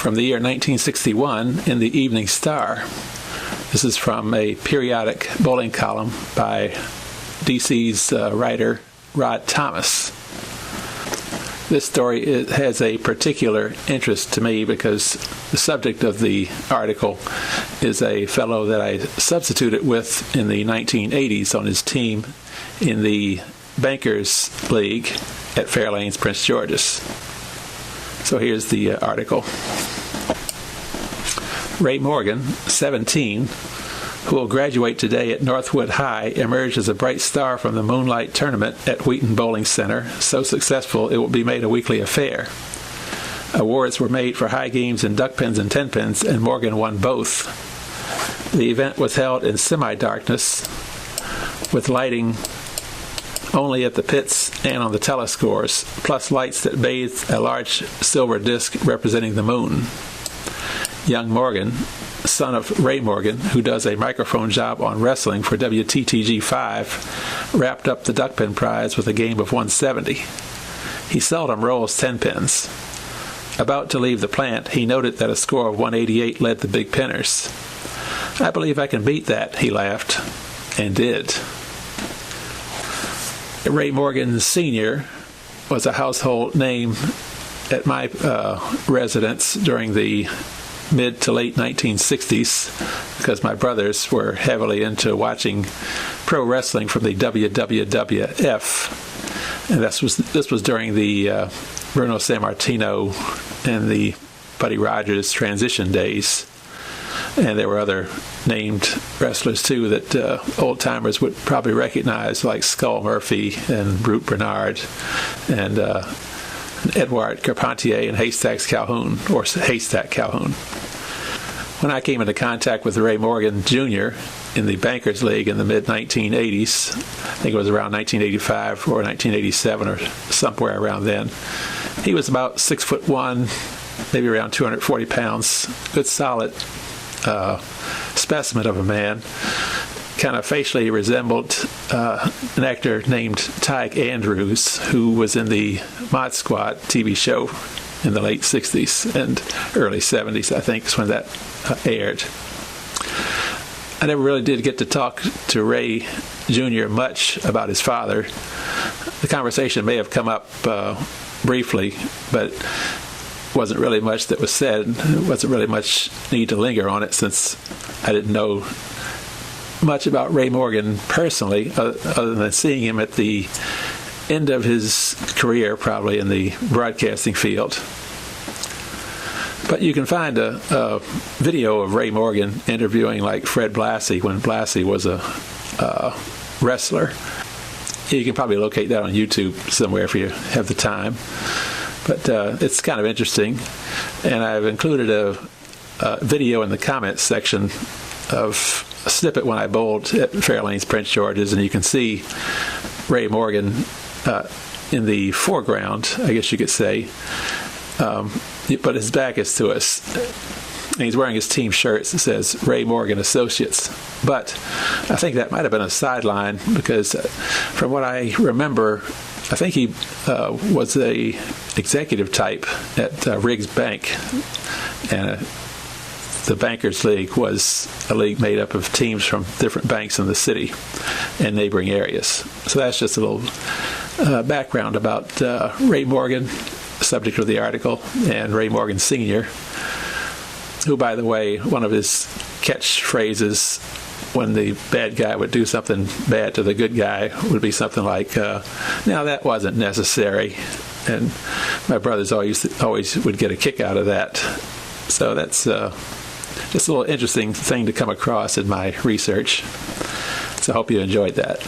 from the year 1961 in the Evening Star. This is from a periodic bowling column by DC's writer Rod Thomas. This story has a particular interest to me because the subject of the article is a fellow that I substituted with in the 1980s on his team in the Bankers League at Fairlanes Prince George. So here's the article. Ray Morgan, 17, who will graduate today at Northwood High, emerged as a bright star from the Moonlight Tournament at Wheaten Bowling Center, so successful it will be made a weekly affair. Awards were made for high games in duckpens and tenpins, and Morgan won both. The event was held in semi-darkness, with lighting only at the pits and on the telescores, plus lights that bathed a large silver disc representing the moon. Young Morgan, son of Ray Morgan, who does a microphone job on wrestling for WTTG5, wrapped up the duckpin prize with a game of 170. He seldom rolls 10 pins. About to leave the plant, he noted that a score of 188 led the big pinners. "I believe I can beat that," he laughed, and did. Ray Morgan Sr. was a household name at my residence during the mid to late 1960s because my brothers were heavily into watching pro wrestling from the WWF, and this was during the Bruno Sammartino and the Buddy Rogers transition days. And there were other named wrestlers, too, that old-timers would probably recognize, like Skull Murphy and Brute Bernard and Edouard Carpentier and Haystack Calhoun. When I came into contact with Ray Morgan Jr. in the Bankers League in the mid-1980s, I think it was around 1985 or 1987 or somewhere around then, he was about 6'1", maybe around 240 pounds, good solid specimen of a man. Kind of facially resembled an actor named Tyke Andrews, who was in the Mod Squad TV show in the late 60s and early 70s, I think, is when that aired. I never really did get to talk to Ray Jr. much about his father. The conversation may have come up briefly, but wasn't really much that was said. There wasn't really much need to linger on it since I didn't know much about Ray Morgan personally, other than seeing him at the end of his career, probably in the broadcasting field. But you can find a video of Ray Morgan interviewing like Fred Blassie when Blassie was a wrestler. You can probably locate that on YouTube somewhere if you have the time. But it's kind of interesting, and I've included a video in the comments section of a snippet when I bowled at Fairlanes Prince George's, and you can see Ray Morgan in the foreground, I guess you could say, but his back is to us. And he's wearing his team shirts that says Ray Morgan Associates. But I think that might have been a sideline because from what I remember, I think he was a executive type at Riggs Bank, and the Bankers League was a league made up of teams from different banks in the city and neighboring areas. So that's just a little background about Ray Morgan, subject of the article, and Ray Morgan Sr., who, by the way, one of his catchphrases when the bad guy would do something bad to the good guy would be something like, "Now that wasn't necessary," and my brothers always would get a kick out of that. So that's just a little interesting thing to come across in my research. So I hope you enjoyed that.